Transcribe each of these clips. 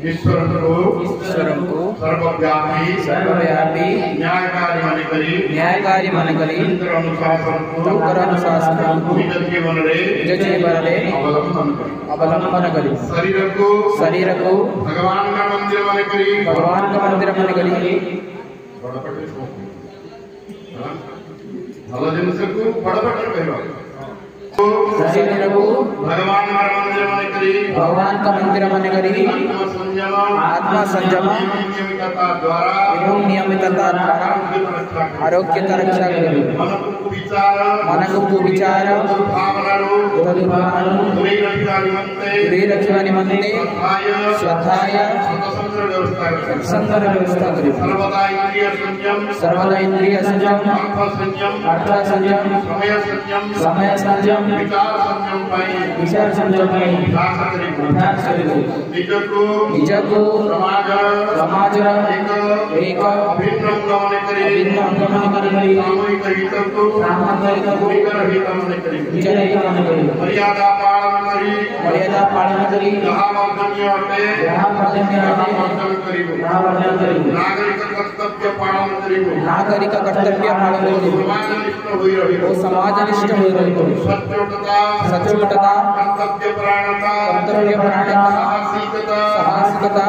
ईश्वर को सर्वव्यापी न्यायकारी मनकरी तंकर अनुशासन निज जीवन अवलंबन करी शरीर को भगवान का मंदिर मन करी भल जिनस को बड़पट कहवा शरीर को भगवान का मंदिर मन करी आत्मा संयम एवं नियमितता द्वारा आरोग्य रक्षा करी मन को विचार रखिवा निमंते श्रद्धाय संदर्भ व्यवस्था करी सर्वदा इंद्रिय संयम अर्थ संयम समय संयम विचार संयम निज को समाज एक अभिन्न अंगमन करी मर्यादा पालन करी नागरिक कर्तव्य पालन करी समाजनिष्ठ हो रही सचोटता कर्तव्य परायणता साहसिकता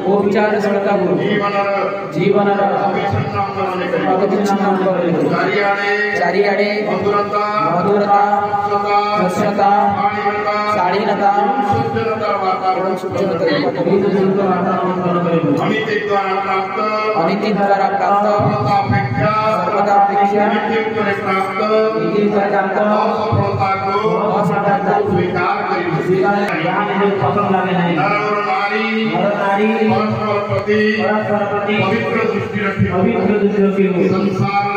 ओ विचारशीलता जीवन चारियाडे मधुरता स्वच्छता शालीनता एवं अनिति द्वारा प्राप्त सर्वदापेक्षा पवित्र दृष्टि संसार